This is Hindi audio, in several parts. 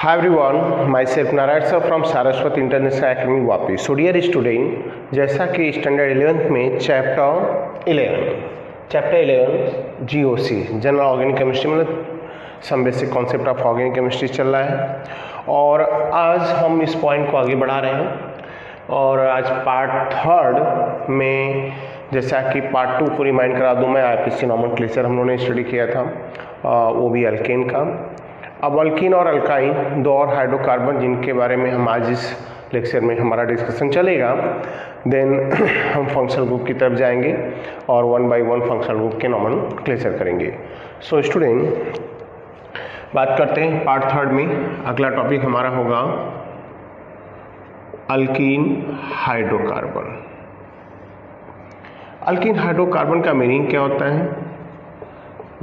Hi everyone, myself Narayan sir from Saraswati International Academy Vapi. So dear student, जैसा कि स्टैंडर्ड 11th में chapter 11 GOC general organic chemistry मतलब some basic concept of organic chemistry चल रहा है और आज हम इस पॉइंट को आगे बढ़ा रहे हैं और आज पार्ट 3 में जैसा कि पार्ट 2 को रिमाइंड करा दूं मैं आईपीसी नॉमेनक्लेचर हम लोगों ने स्टडी किया था वो भी अल्केन का. अब अल्कीन और अल्काइन दो और हाइड्रोकार्बन जिनके बारे में हम आज इस लेक्चर में हमारा डिस्कशन चलेगा. देन हम फंक्शनल ग्रुप की तरफ जाएंगे और 1 बाय 1 फंक्शनल ग्रुप के नॉमेनक्लेचर करेंगे. सो स्टूडेंट बात करते हैं पार्ट 3 में. अगला टॉपिक हमारा होगा अल्कीन हाइड्रोकार्बन. अल्कीन हाइड्रोकार्बन का मीनिंग क्या होता है?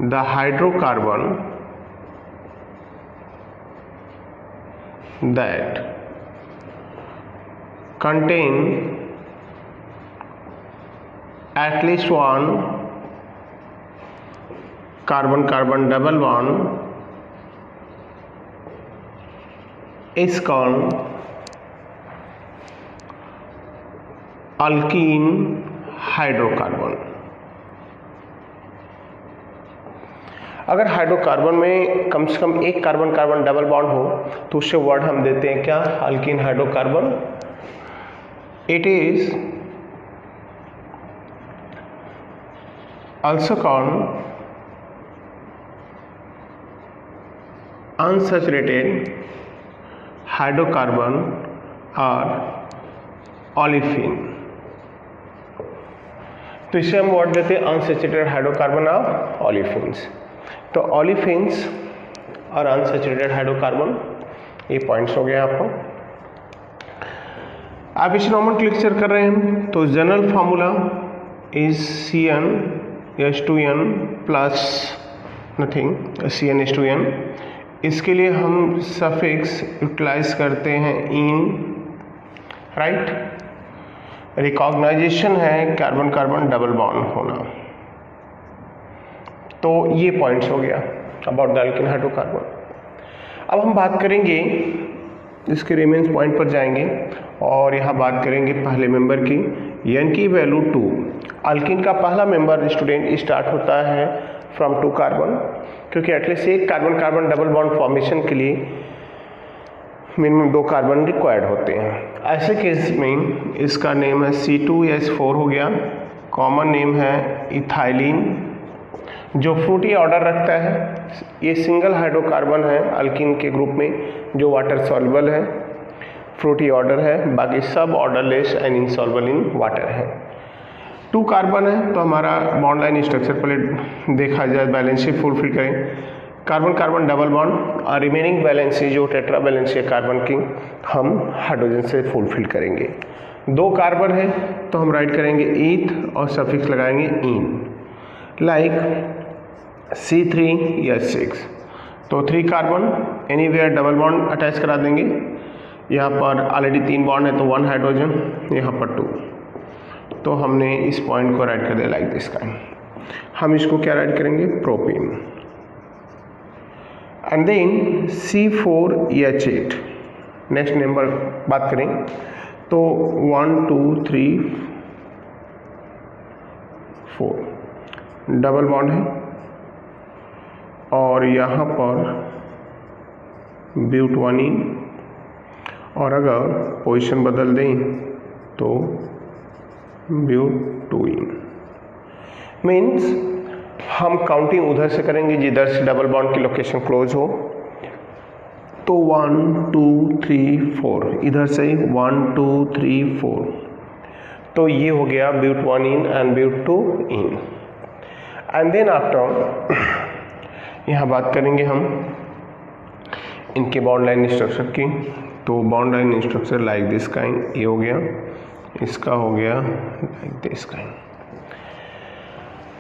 The hydrocarbon that contain at least one carbon-carbon double bond is called alkene hydrocarbon. अगर हाइड्रोकार्बन में कम से कम एक कार्बन कार्बन डबल बॉन्ड हो तो उससे वर्ड हम देते हैं क्या? Alkyne hydrocarbon. It is also called unsaturated hydrocarbon और ऑलिफिन. तो इसे हम वर्ड देते हैं अनसैचुरेटेड हाइड्रोकार्बन और ऑलिफिन्स. तो ऑलिफिन्स और अनसैचुरेटेड हाइड्रोकार्बन ये पॉइंट्स हो गए आपको. आप इस नॉमेनक्लेचर कर रहे हैं तो general formula is CnH2n plus nothing CnH2n. इसके लिए हम सफिक्स यूटिलाइज करते हैं इन, राइट. रिकॉग्नाइजेशन है कार्बन कार्बन डबल बॉन्ड होना. तो ये पॉइंट्स हो गया अबाउट द अल्कीन हाइड्रोकार्बन. अब हम बात करेंगे इसके रिमेन्स पॉइंट पर जाएंगे और यहाँ बात करेंगे पहले मेंबर की. n की वैल्यू 2. अल्कीन का पहला मेंबर स्टूडेंट स्टार्ट होता है फ्रॉम 2 कार्बन क्योंकि एटलीस्ट एक carbon carbon double bond formation के लिए मिनिमम 2 कार्बन रिक्वायर्ड होते हैं. ऐसे केस में इसका नेम है C2H4 हो गया. कॉमन नेम है इथाइलिन जो फ्रूटी ऑर्डर रखता है. ये सिंगल हाइड्रोकार्बन है अल्कीन के ग्रुप में जो वाटर सॉल्युबल है, फ्रूटी ऑर्डर है, बाकी सब odourless and insoluble in water है. 2 कार्बन है तो हमारा बॉन्ड लाइन स्ट्रक्चर पहले देखा जाए बैलेंसी फुलफिल करें. कार्बन कार्बन डबल बॉन्ड और रिमेनिंग बैलेंसी जो टेट्रा बैलेंसी है कार्बन की हम हाइड्रोजन से फुलफिल करेंगे. 2 कार्बन है तो हम राइट करेंगे ईथ और सफिक्स लगाएंगे इन, लाइक C3H6. तो 3 carbon anywhere double bond attach करा देंगे. यहाँ पर ऑलरेडी 3 बॉन्ड है तो 1 हाइड्रोजन, यहाँ पर 2. तो हमने इस पॉइंट को राइट कर दिया लाइक दिस काइंड. हम इसको क्या राइट करेंगे? Propene. And then C4H8. Next number बात करें तो 1 2 3 4 डबल बॉन्ड है और यहाँ पर ब्यूटवानीन और अगर पोजीशन बदल दें तो ब्यूटोइन. मीन्स हम काउंटिंग उधर से करेंगे जिधर से डबल बॉन्ड की लोकेशन क्लोज हो. तो 1 2 3 4 इधर से 1 2 3 4. तो ये हो गया ब्यूटवानीन एंड ब्यूटोइन. एंड देन आफ्टर यहाँ बात करेंगे हम इनके बॉन्ड लाइन स्ट्रक्चर की. तो bond line structure like this kind. ये हो गया, इसका हो गया like this kind.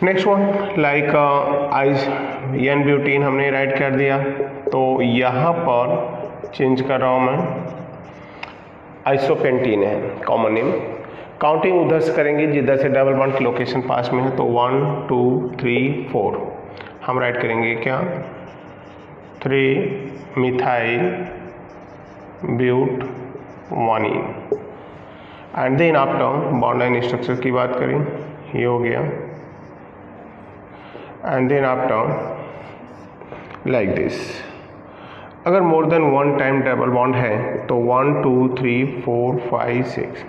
Next one like an butene हमने राइट कर दिया. तो यहाँ पर चेंज कर रहा हूँ मैं, आइसोपेंटीन है कॉमन नेम. काउंटिंग उधर से करेंगे जिधर से डबल बॉन्ड की लोकेशन पास में है. तो 1 2 3 4 हम राइट करेंगे क्या 3 मिथाइल ब्यूट वानीन। And then after bond line structure की बात करें, ये हो गया। And then after like this, अगर more than one time double bond है तो 1 2 3 4 5 6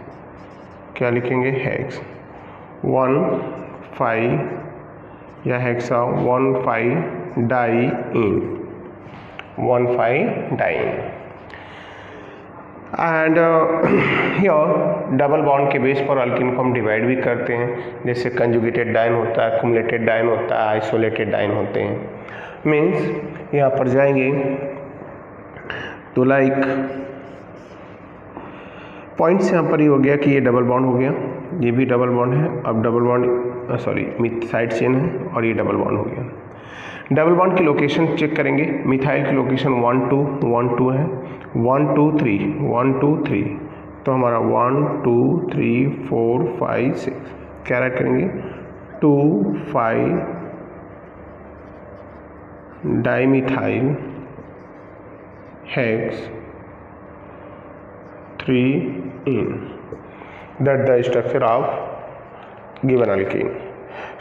क्या लिखेंगे, हेक्स 1 5 या hexa 1 5 diene, 1 5 diene. And here double bond के बेस पर अल्किन को हम डिवाइड भी करते हैं, जैसे कंजुगेटेड डाइन होता है, कुमुलेटेड डाइन होता है, आइसोलेटेड डाइन होते हैं। मीन्स यहाँ पर जाएंगे तो लाइक पॉइंट्स यहाँ पर ही हो गया कि ये डबल बॉन्ड हो गया, ये भी डबल बॉन्ड है। अब डबल बॉन्ड साइड चेन है और ये डबल बॉन्ड हो गया। डबल बॉन्ड की लोकेशन चेक करेंगे, मिथाइल की लोकेशन 1 2 1 2 है, 1 2 3 1 2 3, तो हमारा 1 2 3 4 5 6 क्या राइट करेंगे, 2 5 dimethyl hex 3 in, that the structure of given alkyne.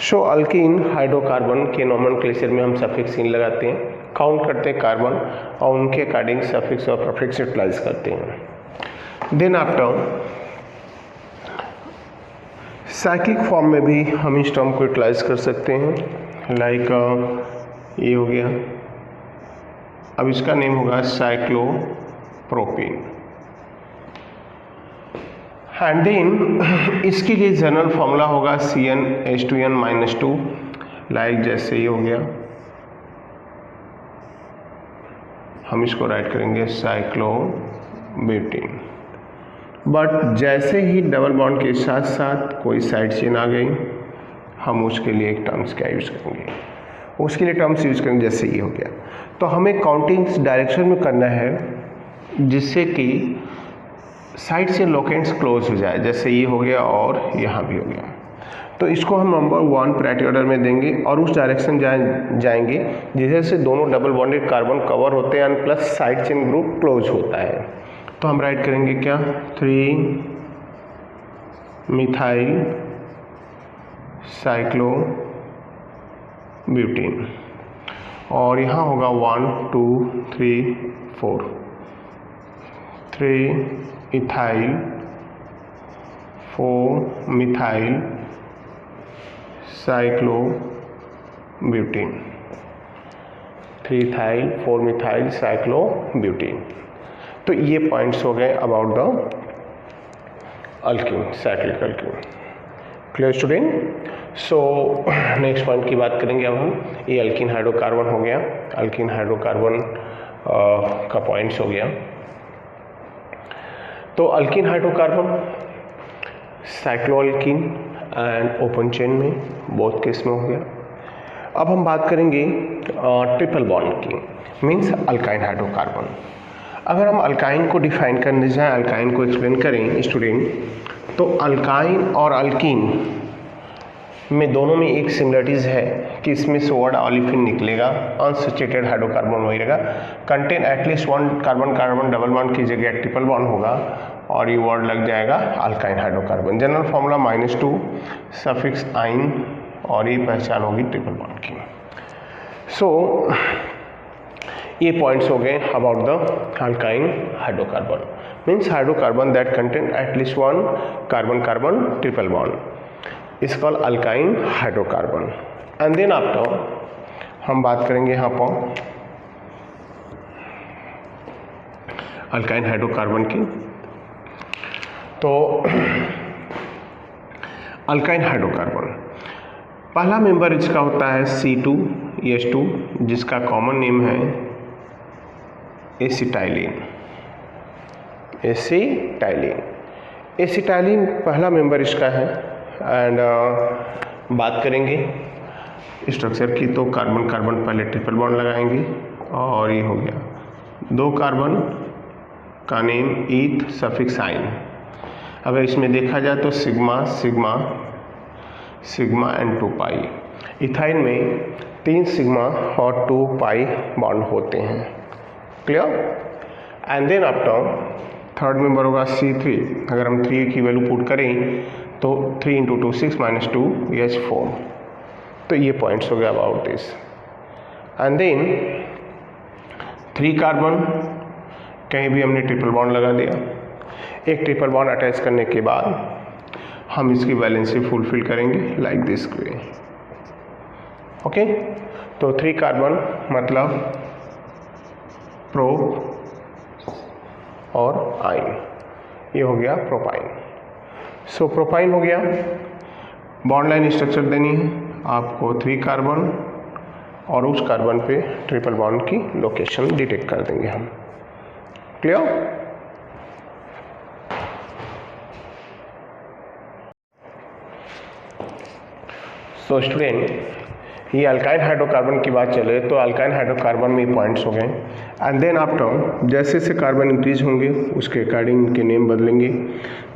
So alkyne hydrocarbon के नोमेनक्लेचर में हम सफिक्स इन लगाते हैं, काउंट करते हैं कार्बन और उनके अकॉर्डिंग सफिक्स और प्रीफिक्स यूटिलाइज करते हैं। देन आफ्टर साइक्लिक फॉर्म में भी हम इस टर्म को यूटिलाइज कर सकते हैं, लाइक ये हो गया। अब इसका नेम होगा साइक्लोप्रोपीन। एंड देन इसके लिए जनरल फॉर्मूला होगा CnH2n-2, लाइक जैसे ये हो गया, हम इसको राइट करेंगे साइक्लोब्यूटेन। बट जैसे ही डबल बॉन्ड के साथ साथ कोई साइड चेन आ गई, हम उसके लिए एक टर्म्स क्या यूज करेंगे, उसके लिए टर्म्स यूज करेंगे, जैसे ये हो गया। तो हमें काउंटिंग डायरेक्शन में करना है जिससे कि साइड से लोकेंट्स क्लोज हो जाए, जैसे ये हो गया और यहाँ भी हो गया। तो इसको हम नंबर 1 प्रायोरिटी ऑर्डर में देंगे और उस डायरेक्शन जाएंगे जिससे दोनों डबल बॉन्डेड कार्बन कवर होते हैं plus side chain group close होता है। तो हम राइट करेंगे क्या, 3 मिथाइल साइक्लोब्यूटेन, और यहाँ होगा 1 2 3 4, 3 ethyl 4 methyl cyclobutane, 3 ethyl 4 methyl cyclobutane. तो ये पॉइंट्स हो गए about the alkyne, cyclic alkyne. Clear student? So next point की बात करेंगे अब हम। ये अल्कीन हाइड्रोकार्बन हो गया, अल्कीन हाइड्रोकार्बन का पॉइंट्स हो गया। तो alkene hydrocarbon cycloalkene and open chain में बोथ केस में हो गया। अब हम बात करेंगे ट्रिपल बॉन्ड की, मीन्स अल्काइन हाइड्रोकार्बन। अगर हम अल्काइन को डिफाइन करने जाएं, अल्काइन को एक्सप्लेन करें स्टूडेंट, तो अल्काइन और अल्कीन में दोनों में एक सिमिलरिटीज़ है कि इसमें से वर्ड ऑलिफिन निकलेगा, अनसैचुरेटेड हाइड्रोकार्बन होएगा, contain at least 1 carbon carbon double bond की जगह ट्रिपल बॉन्ड होगा और ये वर्ड लग जाएगा alkyne hydrocarbon. General formula -2 suffix आइन और ये पहचान होगी ट्रिपल बॉन्ड की। सो ये पॉइंट्स हो गए about the alkyne hydrocarbon, means hydrocarbon that contain at least 1 carbon carbon triple bond is called alkyne hydrocarbon. And then after हम बात करेंगे यहाँ पर अल्काइन हाइड्रोकार्बन की। तो अल्काइन हाइड्रोकार्बन पहला मेंबर इसका होता है C2H2 जिसका कॉमन नेम है एसिटाइलिन। एसिटाइलिन पहला मेंबर इसका है। एंड बात करेंगे स्ट्रक्चर की, तो कार्बन कार्बन पहले ट्रिपल बॉन्ड लगाएंगे और ये हो गया 2 कार्बन का नेम ईथ सफिक्स आइन। अगर इसमें देखा जाए तो sigma sigma sigma and 2 pi. Ethyne में 3 सिग्मा और 2 पाई बॉन्ड होते हैं। Clear? And then after third member होगा C3। अगर हम 3 की वैल्यू पुट करें तो 3 × 2 6 - 2 H4। तो ये पॉइंट्स हो गया about this. And then 3 carbon कहीं भी हमने ट्रिपल बॉन्ड लगा दिया। एक ट्रिपल बॉन्ड अटैच करने के बाद हम इसकी वैलेंसी फुलफिल करेंगे लाइक दिस वे। ओके, तो 3 कार्बन मतलब प्रो और आइन, ये हो गया प्रोपाइन। सो प्रोपाइन हो गया। बॉन्ड लाइन स्ट्रक्चर देनी है आपको 3 कार्बन और उस कार्बन पे ट्रिपल बॉन्ड की लोकेशन डिटेक्ट कर देंगे हम। क्लियर? सो स्टूडेंट, ये अल्काइन हाइड्रोकार्बन की बात चले तो अल्काइन हाइड्रोकार्बन में पॉइंट्स हो गए। एंड देन आफ्टर जैसे जैसे कार्बन इंक्रीज होंगे उसके अकॉर्डिंग इनके नेम बदलेंगे।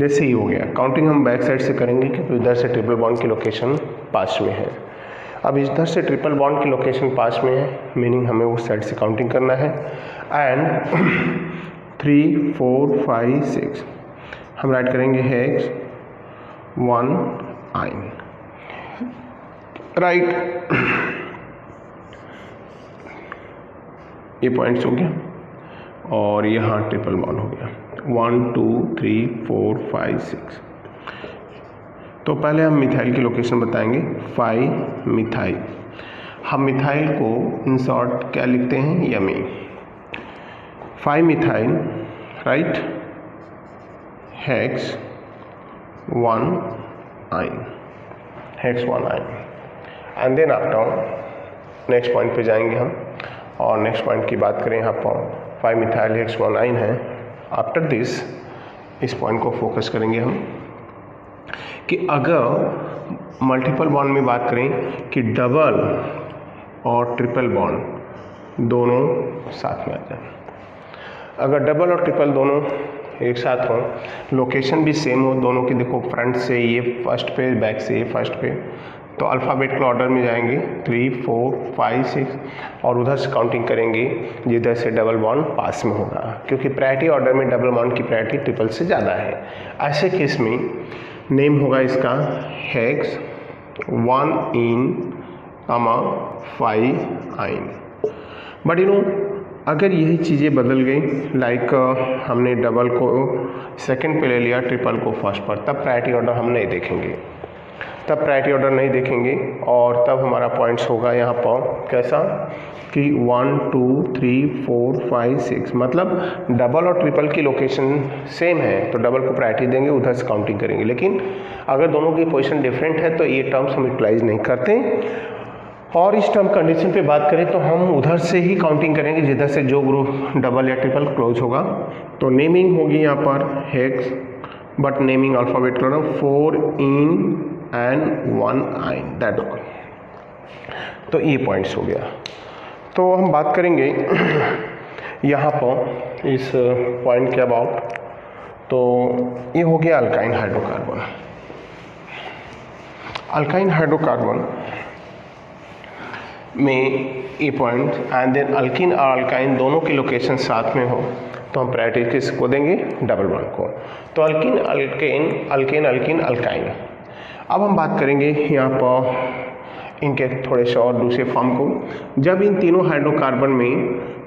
जैसे ही हो गया काउंटिंग हम बैक साइड से करेंगे क्योंकि इधर से ट्रिपल बॉन्ड की लोकेशन पास में है। अब इधर से ट्रिपल बॉन्ड की लोकेशन पास में है, मीनिंग हमें उस साइड से काउंटिंग करना है। एंड 3 4 5 6 हम राइट करेंगे हेक्स 1 आइन, राइट। ये पॉइंट्स हो गया और यहाँ ट्रिपल बॉन्ड हो गया 1 2 3 4 5 6। तो पहले हम मिथाइल की लोकेशन बताएंगे 5 मिथाइल। हम मिथाइल को इन शॉर्ट क्या लिखते हैं, यमी। 5 मिथाइल, राइट, हेक्स 1 आइन, hex 1 yne. And then after next point पे जाएंगे हम और नेक्स्ट पॉइंट की बात करें यहाँ पर 5 मिथाइल हेक्स 1 आइन है। आफ्टर दिस इस पॉइंट को फोकस करेंगे हम कि अगर मल्टीपल बॉन्ड में बात करें कि डबल और ट्रिपल बॉन्ड दोनों साथ में आ जाए। अगर डबल और ट्रिपल दोनों एक साथ हो, लोकेशन भी सेम हो दोनों की, देखो फ्रंट से ये फर्स्ट पे, बैक से ये फर्स्ट पे, तो अल्फ़ाबेटिकल ऑर्डर में जाएंगे 3 4 5 6 और उधर से काउंटिंग करेंगे जिधर से डबल बॉन्ड पास में होगा, क्योंकि प्रायोरिटी ऑर्डर में डबल बॉन्ड की प्रायोरिटी ट्रिपल से ज़्यादा है। ऐसे केस में नेम होगा इसका हेक्स 1 इन 5 आइन। बट अगर यही चीज़ें बदल गई, लाइक हमने डबल को सेकंड पे ले लिया, ट्रिपल को फर्स्ट पर, तब प्रायोरिटी ऑर्डर हम नहीं देखेंगे, तब प्रायोरिटी ऑर्डर नहीं देखेंगे और तब हमारा पॉइंट्स होगा यहाँ पर कैसा कि 1 2 3 4 5 6, मतलब डबल और ट्रिपल की लोकेशन सेम है तो डबल को प्रायोरिटी देंगे, उधर से काउंटिंग करेंगे। लेकिन अगर दोनों की पोजीशन डिफरेंट है तो ये टर्म्स हम यूटिलाइज नहीं करते। और इस टर्म कंडीशन पे बात करें तो हम उधर से ही काउंटिंग करेंगे जिधर से जो ग्रुप डबल या ट्रिपल क्लोज होगा। तो नेमिंग होगी यहाँ पर hex, but naming alphabetical 4 in and 1 आइन, दैट ऑल। तो ये पॉइंट्स हो गया। तो हम बात करेंगे यहाँ पर इस पॉइंट के अबाउट। तो ये हो गया अल्काइन हाइड्रोकार्बन। अल्काइन हाइड्रोकार्बन में ये पॉइंट एंड देन अल्किन और अल्काइन दोनों की लोकेशन साथ में हो तो हम प्रायोरिटी किसको देंगे, डबल बॉन्ड को। तो alkene alkane alkane alkene alkyne. अब हम बात करेंगे यहाँ पर इनके थोड़े से और दूसरे फॉर्म को। जब इन तीनों हाइड्रोकार्बन में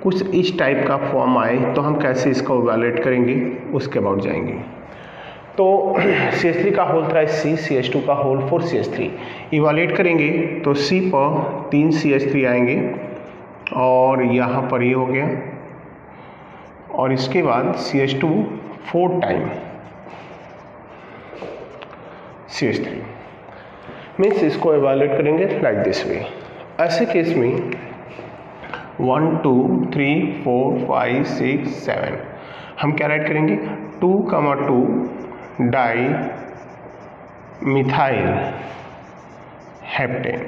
कुछ इस टाइप का फॉर्म आए तो हम कैसे इसका इवैल्यूएट करेंगे, उसके अबाउट जाएंगे। तो CH3 का होल थ्राइस C, CH2 का होल 4 CH3 इवैल्यूएट करेंगे तो C पर 3 CH3 आएंगे और यहाँ पर ये हो गया, और इसके बाद CH2 4 टाइम CH3 मीन्स इसको इवैल्यूएट करेंगे लाइक दिस वे। ऐसे केस में 1 2 3 4 5 6 7 हम क्या राइट करेंगे, 2 डाई मिथाइल हेप्टेन।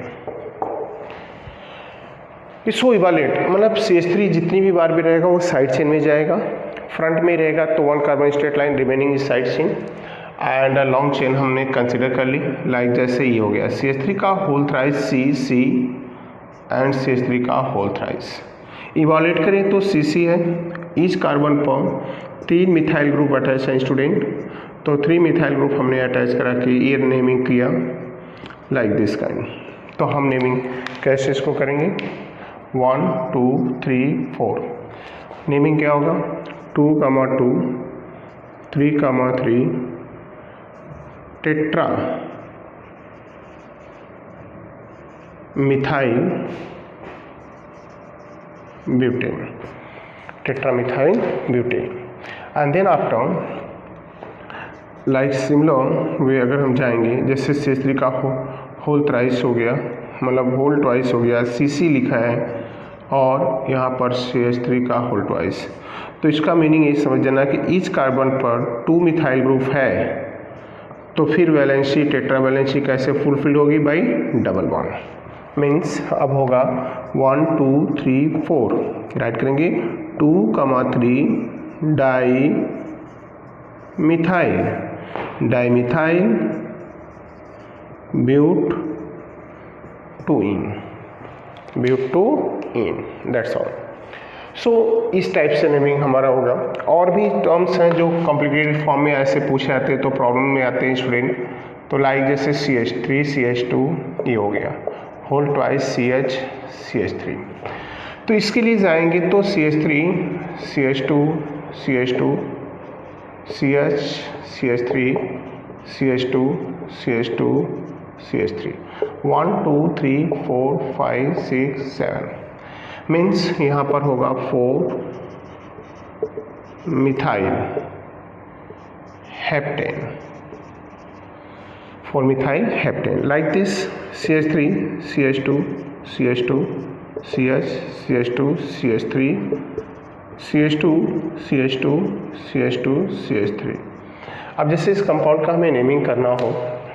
इसको इवैल्यूएट मतलब CH3 जितनी भी बार भी रहेगा वो साइड चेन में जाएगा, फ्रंट में रहेगा तो 1 carbon straight line, remaining is side chain and long chain हमने कंसिडर कर ली। लाइक जैसे ये हो गया CH3 का whole thrice C and CH3 का होल थ्राइस। इवैल्यूएट करें तो CC है ईच कार्बन पर 3 मिथाइल ग्रुप अटैच है स्टूडेंट, तो 3 मिथाइल ग्रुप हमने अटैच करा के ये नेमिंग किया लाइक दिस काइंड। तो हम नेमिंग कैसे इसको करेंगे, 1 2 3 4। नेमिंग क्या होगा, 2, 3, 3 tetra methyl butane, tetramethyl butane. And then after like similar way अगर हम जाएंगे, जैसे CH3 का होल थ्राइस हो गया, मतलब होल ट्वाइस हो गया, CC लिखा है और यहाँ पर CH3 का होल ट्वाइस। तो इसका मीनिंग ये समझ जाना कि ईच कार्बन पर 2 मिथाइल ग्रुप है, तो फिर वैलेंसी टेट्रा वैलेंसी कैसे फुलफिल होगी, बाई डबल बॉन्ड। मीन्स अब होगा 1 2 3 4, राइट करेंगे 2, 3 डाई मिथाइल ब्यूट 2इन, दैट्स ऑल। सो इस टाइप से नेमिंग हमारा होगा। और भी टर्म्स हैं जो कॉम्प्लिकेटेड फॉर्म में ऐसे पूछे जाते हैं तो प्रॉब्लम में आते हैं स्टूडेंट। तो लाइक जैसे CH3 CH2 ये हो गया, होल ट्वाइस CH3। तो इसके लिए जाएंगे तो CH3 CH2 CH2 CH CH3 CH2 CH2 CH3 1 2 3 4 5 6 7 means यहाँ पर होगा 4 methyl heptane like this CH3 CH2 CH2 CH CH2 CH3 CH2 CH2 CH2 CH3। अब जैसे इस कंपाउंड का हमें नेमिंग करना हो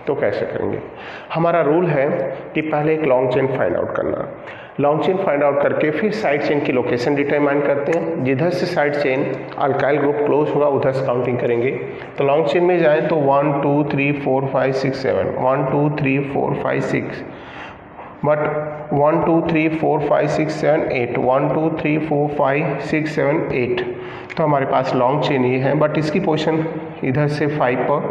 तो कैसे करेंगे। हमारा रूल है कि पहले एक लॉन्ग चेन फाइंड आउट करना, लॉन्ग चेन फाइंड आउट करके फिर साइड चेन की लोकेशन डिटरमाइन करते हैं। जिधर से side chain alkyl group close होगा उधर से काउंटिंग करेंगे। तो लॉन्ग चेन में जाएं तो 1 2 3 4 5 6 7 1 2 3 4 5 6, बट 1 2 3 4 5 6 7 8 1 2 3 4 5 6 7 8। तो हमारे पास लॉन्ग चेन ये है, बट इसकी पोजीशन इधर से 5 पर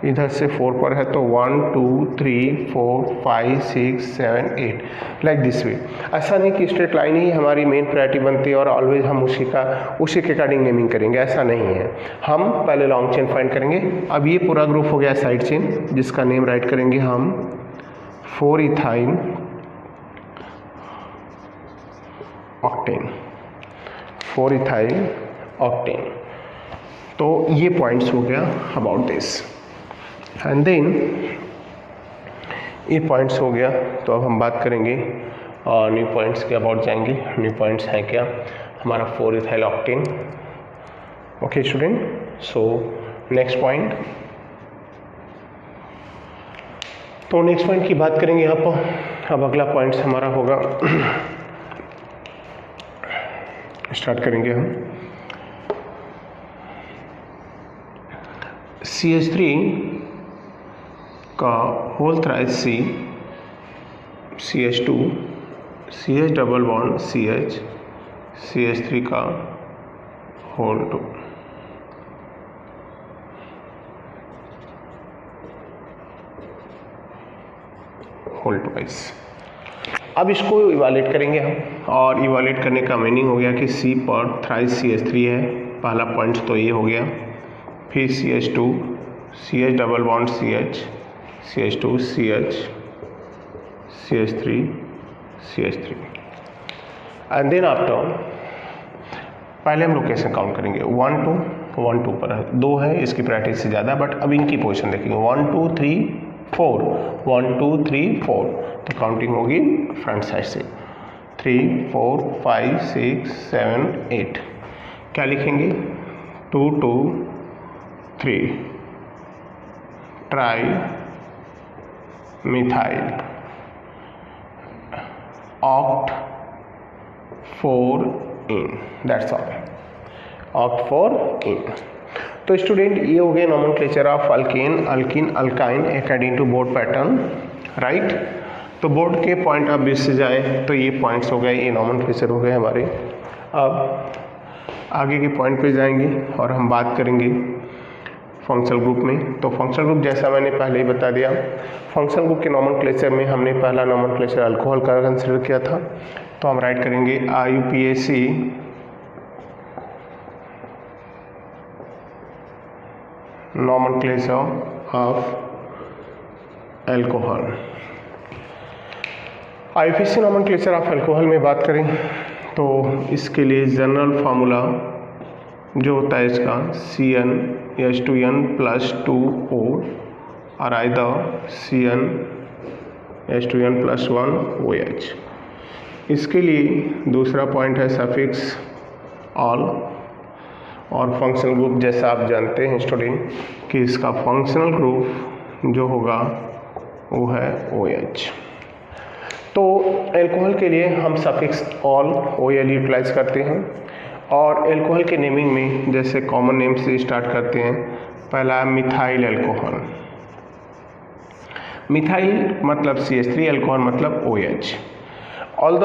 इधर से 4 पर है। तो 1 2 3 4 5 6 7 8 लाइक दिस वे। ऐसा नहीं कि स्ट्रेट लाइन ही हमारी मेन प्रायोरिटी बनती है और ऑलवेज हम उसी के अकॉर्डिंग नेमिंग करेंगे, ऐसा नहीं है। हम पहले लॉन्ग चेन फाइंड करेंगे। अब ये पूरा ग्रुप हो गया साइड चेन, जिसका नेम राइट करेंगे हम 4 इथाइल ऑक्टेन। तो ये पॉइंट्स हो गया अबाउट दिस। एंड देन ये पॉइंट्स हो गया, तो अब हम बात करेंगे और न्यू पॉइंट्स के अबाउट जाएंगे। न्यू पॉइंट्स हैं क्या, हमारा 4 ethyl octane. Okay student, so next point. तो नेक्स्ट पॉइंट की बात करेंगे यहाँ पर। अब अगला पॉइंट्स हमारा होगा, स्टार्ट करेंगे हम CH3 का whole thrice C, CH2 CH double bond CH CH3 का होल 2। Whole twice. अब इसको इवालेट करेंगे हम, और इवालेट करने का मीनिंग हो गया कि C पर थ्राइस CH3 है, पहला पॉइंट तो ये हो गया। फिर CH2 CH double bond CH CH2 CH CH3 CH3 and then after पहले हम लोकेशन काउंट करेंगे। 1 2 पर है, 2 है, इसकी प्रायोरिटी से ज़्यादा, बट अब इनकी पोजीशन देखेंगे। 1 2 3 4 1 2 3 4, तो काउंटिंग होगी फ्रंट साइड से 3 4 5 6 7 8। क्या लिखेंगे, 2 2 3 tri methyl oct 4 ene, that's all, oct 4 ene. तो स्टूडेंट ये हो गए nomenclature of alkane, alkene, alkyne according to board pattern, right. तो बोर्ड के पॉइंट ऑफ व्यू से जाए तो ये पॉइंट्स हो गए, ये नोमेनक्लेचर हो गए हमारे। अब आगे के पॉइंट पे जाएंगे और हम बात करेंगे फंक्शनल ग्रुप में। तो फंक्शनल ग्रुप जैसा मैंने पहले ही बता दिया, फंक्शनल ग्रुप के नॉमेनक्लेचर में हमने पहला नॉमेनक्लेचर अल्कोहल का कंसिडर किया था। तो हम राइट करेंगे IUPAC nomenclature of alcohol. IUPAC nomenclature of alcohol में बात करें तो इसके लिए जनरल फार्मूला जो होता है इसका CnH2n+2O और आइदर CnH2n+1OH। इसके लिए दूसरा पॉइंट है सफिक्स ऑल, और फंक्शनल ग्रुप जैसा आप जानते हैं स्टूडेंट कि इसका फंक्शनल ग्रुप जो होगा वो है OH। तो अल्कोहल के लिए हम सफिक्स ऑल OL यूटिलाइज करते हैं, और अल्कोहल के नेमिंग में जैसे कॉमन नेम से स्टार्ट करते हैं। पहला मिथाइल अल्कोहल, मिथाइल मतलब CH3, अल्कोहल मतलब OH। ऑल द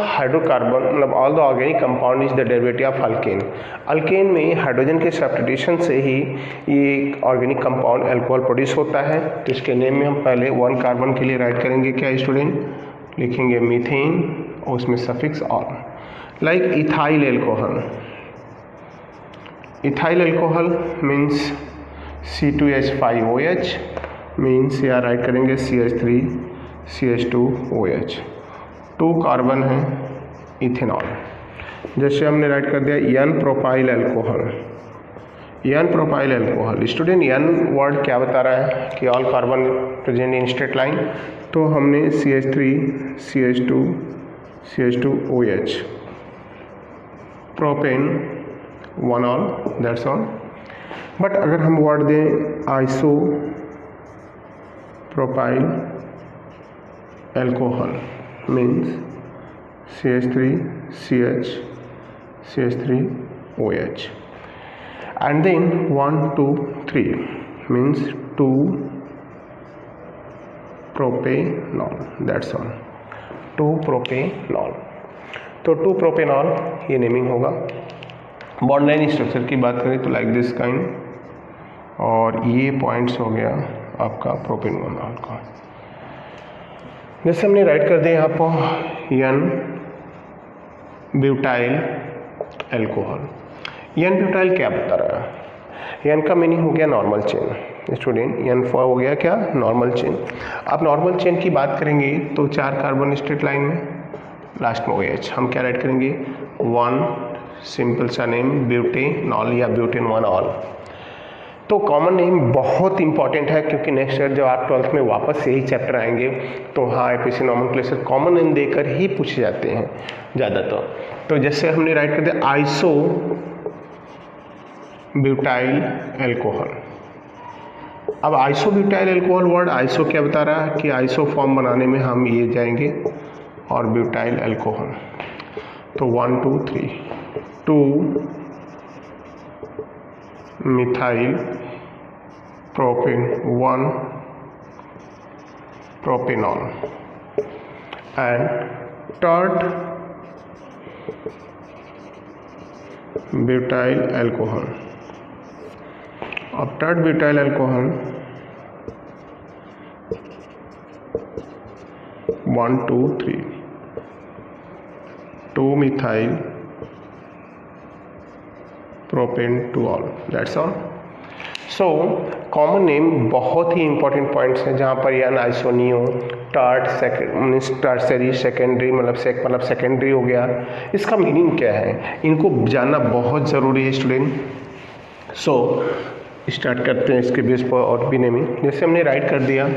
हाइड्रोकार्बन मतलब all the organic compound is the derivative of alkane. Alkane में हाइड्रोजन के सब्स्टिट्यूशन से ही ये ऑर्गेनिक कंपाउंड अल्कोहल प्रोड्यूस होता है। तो इसके नेम में हम पहले 1 कार्बन के लिए राइट करेंगे क्या स्टूडेंट, लिखेंगे मीथेन और उसमें suffix all. Like ethyl alcohol, ethyl alcohol means C2H5OH means या राइट करेंगे CH3CH2OH। 2 कार्बन है इथेनॉल। जैसे हमने राइट कर दिया N propyl alcohol, N propyl alcohol. Student N word क्या बता रहा है कि all carbon present in straight line. तो हमने CH3CH2CH2OH, propane 1 all, that's all. But अगर हम वर्ड दें iso propyl alcohol means CH3CH3OH and then 1 2 3 means 2 propanol, that's all, 2 propanol। तो 2 प्रोपेनॉल ये नेमिंग होगा। बॉन्ड लाइन स्ट्रक्चर की बात करें तो लाइक दिस काइंड, और ये पॉइंट्स हो गया आपका प्रोपेनॉल का। जैसे हमने राइट कर दिया यहाँ पर N butyl alcohol. N butyl क्या बता रहा है, N का मीनिंग हो गया नॉर्मल चेन। स्टूडेंट N हो गया क्या, नॉर्मल चेन। अब नॉर्मल चेन की बात करेंगे तो 4 कार्बन स्ट्रेट लाइन में, लास्ट में OH। हम क्या राइट करेंगे 1 सिंपल सा नेम ब्यूटेनॉल या ब्यूटेन 1 ऑल। तो कॉमन नेम बहुत इंपॉर्टेंट है, क्योंकि नेक्स्ट ईयर जब आप 12th में वापस यही चैप्टर आएंगे तो हाँ IUPAC नॉमेनक्लेचर कॉमन नेम देकर ही पूछे जाते हैं ज़्यादातर। तो जैसे हमने राइट कर दिया आइसो ब्यूटाइल अल्कोहल। अब iso butyl alcohol word iso क्या बता रहा है कि आइसो फॉर्म बनाने में हम ये जाएंगे और ब्यूटाइल अल्कोहल। तो 1 2 3 2 methyl propane 1 propanol and third butyl alcohol. अब third butyl alcohol 1 2 3 2 methyl propane 2 ol, that's all. So common name बहुत ही इंपॉर्टेंट पॉइंट्स हैं, जहाँ पर यान iso neo tert means tertiary secondary मतलब सेकेंडरी हो गया। इसका मीनिंग क्या है इनको जानना बहुत ज़रूरी है स्टूडेंट। सो स्टार्ट करते हैं इसके बेस पर और भी नेमिंग। जैसे हमने राइट कर दिया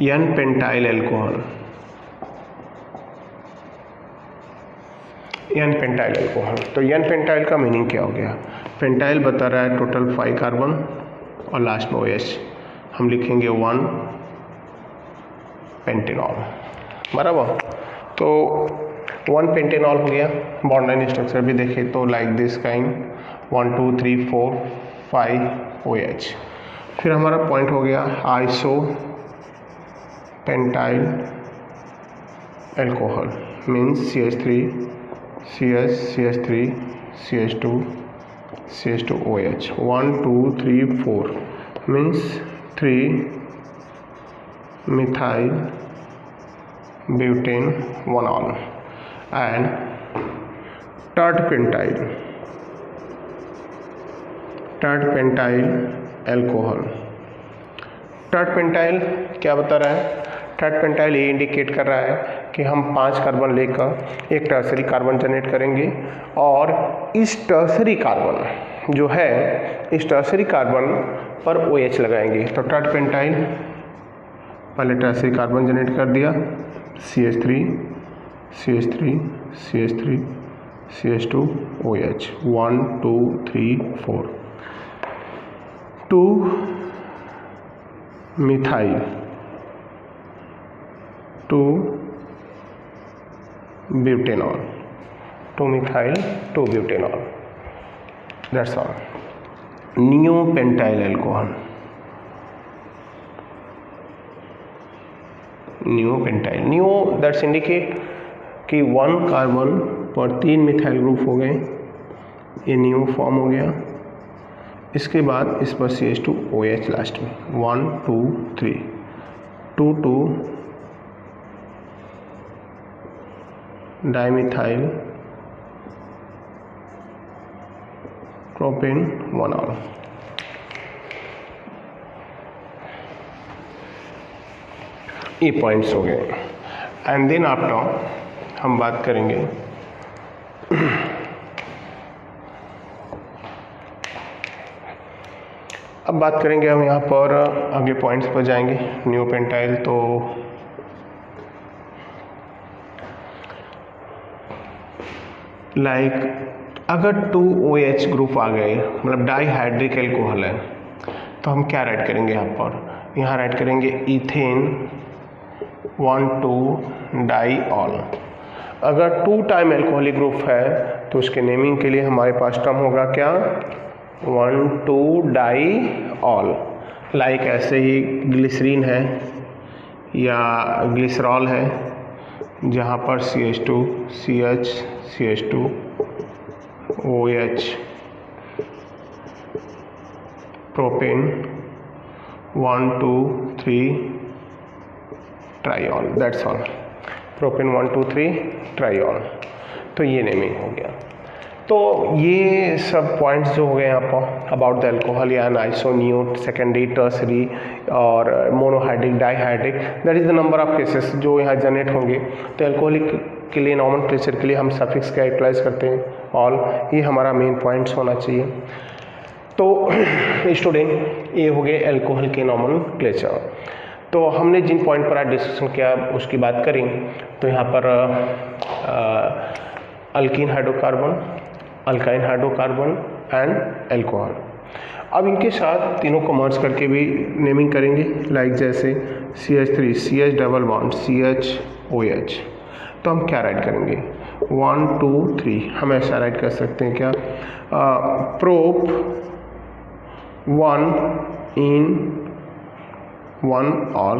N pentyl alcohol, N pentyl alcohol. तो N पेंटाइल का मीनिंग क्या हो गया, पेंटाइल बता रहा है टोटल 5 कार्बन और लास्ट में OH। हम लिखेंगे 1 पेंटेनॉल, बराबर। तो 1 पेंटेनॉल हो गया। बॉन्ड लाइन स्ट्रक्चर भी देखें तो लाइक दिस काइंड 1 2 3 4 5 OH। फिर हमारा पॉइंट हो गया iso pentyl alcohol means CH3 CH CH3 CH2 CH2OH 1 2 3 4 means 3 methyl butane 1 ol and third pentyl alcohol। Third pentyl क्या बता रहा है? थर्ड पेंटाइल ये इंडिकेट कर रहा है कि हम 5 कार्बन लेकर एक टर्सरी कार्बन जनरेट करेंगे और इस टर्सरी कार्बन जो है, इस टर्सरी कार्बन पर OH लगाएंगे। तो थर्ड पेंटाइल पहले टर्सरी कार्बन जनरेट कर दिया, CH3 CH3 CH3 CH2OH 1 2 3 4 2 methyl 2 butanol 2 methyl 2 butanol, that's all। neopentyl alcohol, neopentyl, neo that's indicate कि 1 कार्बन पर 3 मिथाइल ग्रुप हो गए, ये नियो फॉर्म हो गया। इसके बाद इस पर CH2OH लास्ट में 1 2 3 2 2 डाइमिथाइल प्रोपेन 1 ol। ये पॉइंट्स हो गए। एंड देन आफ्टर हम बात करेंगे अब बात करेंगे हम यहाँ पर अगले पॉइंट्स पर जाएंगे। नियोपेंटाइल तो लाइक अगर 2OH ग्रुप आ गए, मतलब डाईहाइड्रिक एल्कोहल है, तो हम क्या राइट करेंगे यहाँ पर? यहाँ राइट करेंगे इथेन 1 2 डाईऑल। अगर 2 टाइम एल्कोहलिक ग्रुप है तो उसके नेमिंग के लिए हमारे पास टर्म होगा क्या? 1 2 डाईऑल। लाइक ऐसे ही ग्लिसरीन है या ग्लिसरॉल है, जहाँ पर CH2 CH CH2 OH propane 1 2 3 triol, that's all. Propane 1 2 3 triol. तो ये नेमिंग हो गया। तो ये सब पॉइंट्स जो हो गए यहाँ पर अबाउट द एल्कोहल या आइसो, नियो, सेकेंडरी, टर्सरी और monohydric, dihydric, that is the number of cases जो यहाँ जनरेट होंगे। तो एल्कोहलिक के लिए, नॉमेनक्लेचर के लिए हम सफिक्स का यूटिलाइज करते हैं ऑल। ये हमारा मेन पॉइंट्स होना चाहिए। तो स्टूडेंट, ये हो गए एल्कोहल के नॉमेनक्लेचर। तो हमने जिन पॉइंट पर आज डिस्कशन किया उसकी बात करें तो यहाँ पर alkyne hydrocarbon, alkyne hydrocarbon and alcohol. अब इनके साथ तीनों को मर्ज करके भी नेमिंग करेंगे, लाइक जैसे CH3 CH double bond CHOH। तो हम क्या राइट करेंगे? 1 2 3 हम ऐसा राइट कर सकते हैं क्या? प्रोप 1 इन 1 ol,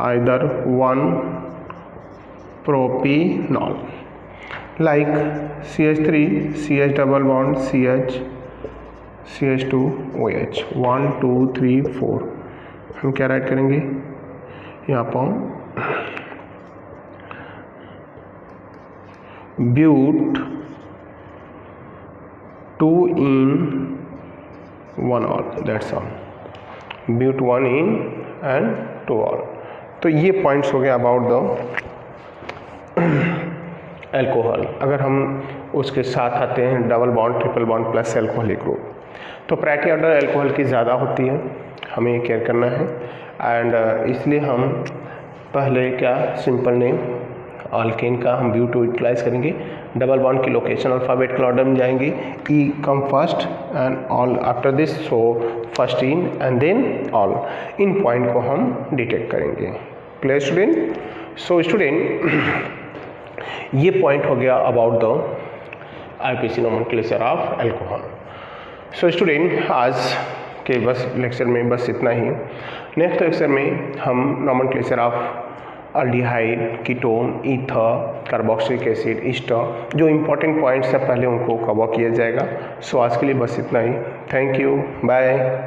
either 1 propanol, like CH3 CH double bond CH CH2OH 1 2 3 4। हम क्या राइट करेंगे यहाँ पर? ब्यूट 2 in 1 ol, that's all। ब्यूट 1 in and 2 ol। तो ये पॉइंट्स हो गए अबाउट द एल्कोहल। अगर हम उसके साथ आते हैं double bond, triple bond plus alcoholic group, तो प्रायोरिटी ऑर्डर एल्कोहल की ज़्यादा होती है, हमें ये केयर करना है। एंड इसलिए हम पहले क्या सिंपल नेम अल्केन का हम ब्यूट यूटिलाइज करेंगे। डबल बॉन्ड की लोकेशन अल्फ़ाबेटिकल ऑर्डर में जाएंगी, e come first and ol after this, so first ene and then ol. इन पॉइंट को हम डिटेक्ट करेंगे। Clear student? सो स्टूडेंट, ये पॉइंट हो गया about the IPC nomenclature of alcohol. So student, आज के बस लेक्चर में बस इतना ही। नेक्स्ट लेक्चर में हम nomenclature of aldehyde, ketone, ether, carboxylic acid, Easter, जो इंपॉर्टेंट पॉइंट्स है पहले उनको कवर किया जाएगा। सो आज के लिए बस इतना ही। Thank you, bye.